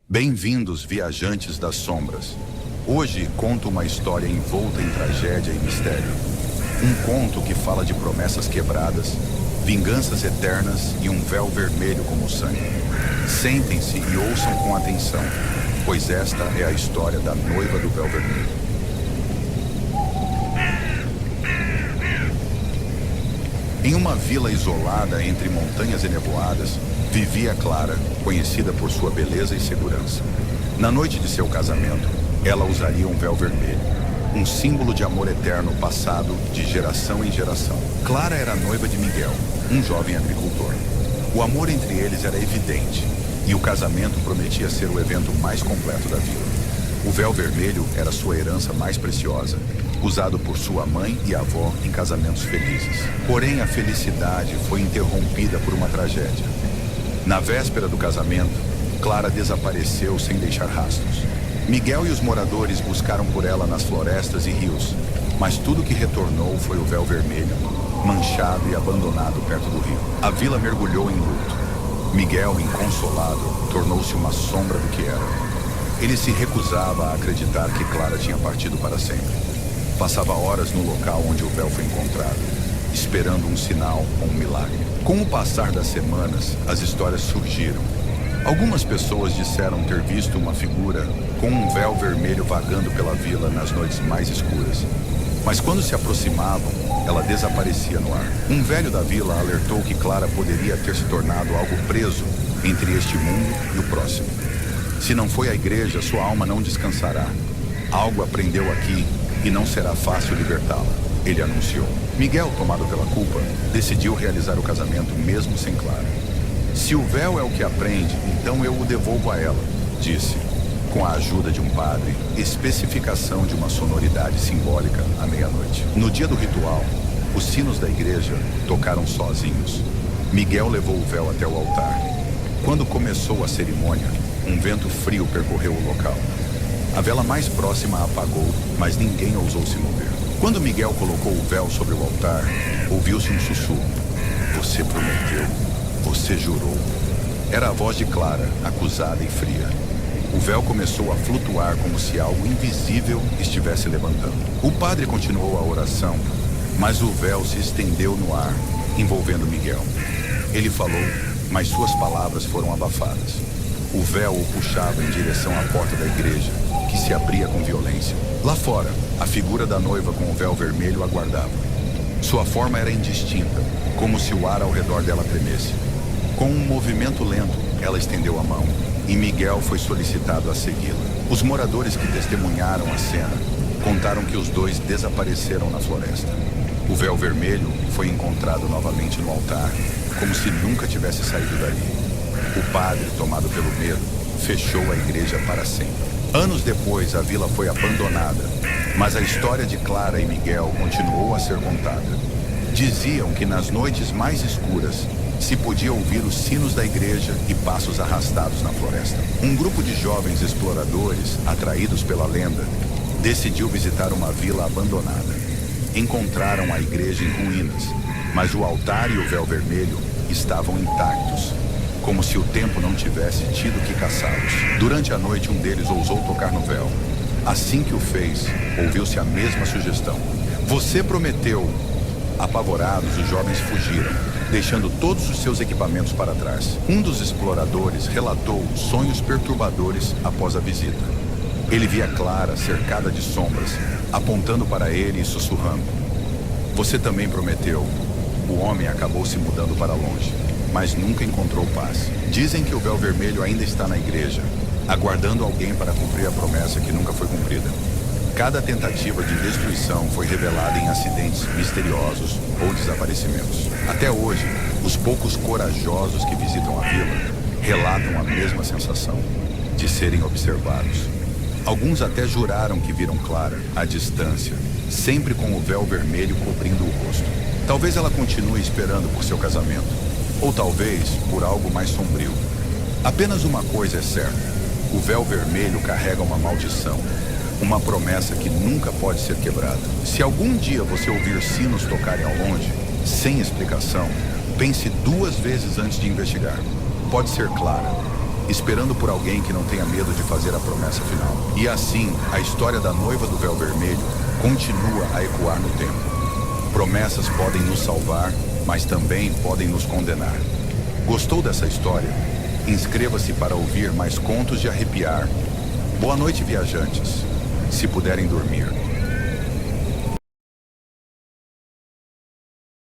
Bem-vindos, viajantes das sombras. Hoje conto uma história envolta em tragédia e mistério. Um conto que fala de promessas quebradas, vinganças eternas e um véu vermelho como sangue. Sentem-se e ouçam com atenção, pois esta é a história da noiva do véu vermelho. Em uma vila isolada entre montanhas enevoadas, vivia Clara, conhecida por sua beleza e segurança. Na noite de seu casamento, ela usaria um véu vermelho, um símbolo de amor eterno passado de geração em geração. Clara era noiva de Miguel, um jovem agricultor. O amor entre eles era evidente, e o casamento prometia ser o evento mais completo da vila. O véu vermelho era sua herança mais preciosa, usado por sua mãe e avó em casamentos felizes. Porém, a felicidade foi interrompida por uma tragédia. Na véspera do casamento, Clara desapareceu sem deixar rastros. Miguel e os moradores buscaram por ela nas florestas e rios, mas tudo que retornou foi o véu vermelho, manchado e abandonado perto do rio. A vila mergulhou em luto. Miguel, inconsolado, tornou-se uma sombra do que era. Ele se recusava a acreditar que Clara tinha partido para sempre. Passava horas no local onde o véu foi encontrado, esperando um sinal ou um milagre. Com o passar das semanas, as histórias surgiram. Algumas pessoas disseram ter visto uma figura com um véu vermelho vagando pela vila nas noites mais escuras. Mas quando se aproximavam, ela desaparecia no ar. Um velho da vila alertou que Clara poderia ter se tornado algo preso entre este mundo e o próximo. Se não foi a igreja, sua alma não descansará. Algo aprendeu aqui e não será fácil libertá-la, ele anunciou. Miguel, tomado pela culpa, decidiu realizar o casamento mesmo sem Clara. Se o véu é o que aprende, então eu o devolvo a ela, disse, com a ajuda de um padre, especificação de uma sonoridade simbólica à meia-noite. No dia do ritual, os sinos da igreja tocaram sozinhos. Miguel levou o véu até o altar. Quando começou a cerimônia, um vento frio percorreu o local. A vela mais próxima apagou, mas ninguém ousou se mover. Quando Miguel colocou o véu sobre o altar, ouviu-se um sussurro. Você prometeu, você jurou. Era a voz de Clara, acusada e fria. O véu começou a flutuar como se algo invisível estivesse levantando. O padre continuou a oração, mas o véu se estendeu no ar, envolvendo Miguel. Ele falou, mas suas palavras foram abafadas. O véu o puxava em direção à porta da igreja, que se abria com violência. Lá fora, a figura da noiva com o véu vermelho aguardava. Sua forma era indistinta, como se o ar ao redor dela tremesse. Com um movimento lento, ela estendeu a mão, e Miguel foi solicitado a segui-la. Os moradores que testemunharam a cena contaram que os dois desapareceram na floresta. O véu vermelho foi encontrado novamente no altar, como se nunca tivesse saído dali. O padre, tomado pelo medo, fechou a igreja para sempre. Anos depois, a vila foi abandonada, mas a história de Clara e Miguel continuou a ser contada. Diziam que nas noites mais escuras se podia ouvir os sinos da igreja e passos arrastados na floresta. Um grupo de jovens exploradores, atraídos pela lenda, decidiu visitar uma vila abandonada. Encontraram a igreja em ruínas, mas o altar e o véu vermelho estavam intactos, como se o tempo não tivesse tido que caçá-los. Durante a noite, um deles ousou tocar no véu. Assim que o fez, ouviu-se a mesma sugestão. Você prometeu. Apavorados, os jovens fugiram, deixando todos os seus equipamentos para trás. Um dos exploradores relatou sonhos perturbadores após a visita. Ele via Clara cercada de sombras, apontando para ele e sussurrando. Você também prometeu. O homem acabou se mudando para longe, mas nunca encontrou paz. Dizem que o véu vermelho ainda está na igreja, aguardando alguém para cumprir a promessa que nunca foi cumprida. Cada tentativa de destruição foi revelada em acidentes misteriosos ou desaparecimentos. Até hoje, os poucos corajosos que visitam a vila relatam a mesma sensação, de serem observados. Alguns até juraram que viram Clara, à distância, sempre com o véu vermelho cobrindo o rosto. Talvez ela continue esperando por seu casamento, ou talvez por algo mais sombrio. Apenas uma coisa é certa: o véu vermelho carrega uma maldição, uma promessa que nunca pode ser quebrada. Se algum dia você ouvir sinos tocarem ao longe, sem explicação, pense 2 vezes antes de investigar. Pode ser Clara, esperando por alguém que não tenha medo de fazer a promessa final. E assim, a história da noiva do véu vermelho continua a ecoar no tempo. Promessas podem nos salvar, mas também podem nos condenar. Gostou dessa história? Inscreva-se para ouvir mais contos de arrepiar. Boa noite, viajantes. Se puderem dormir.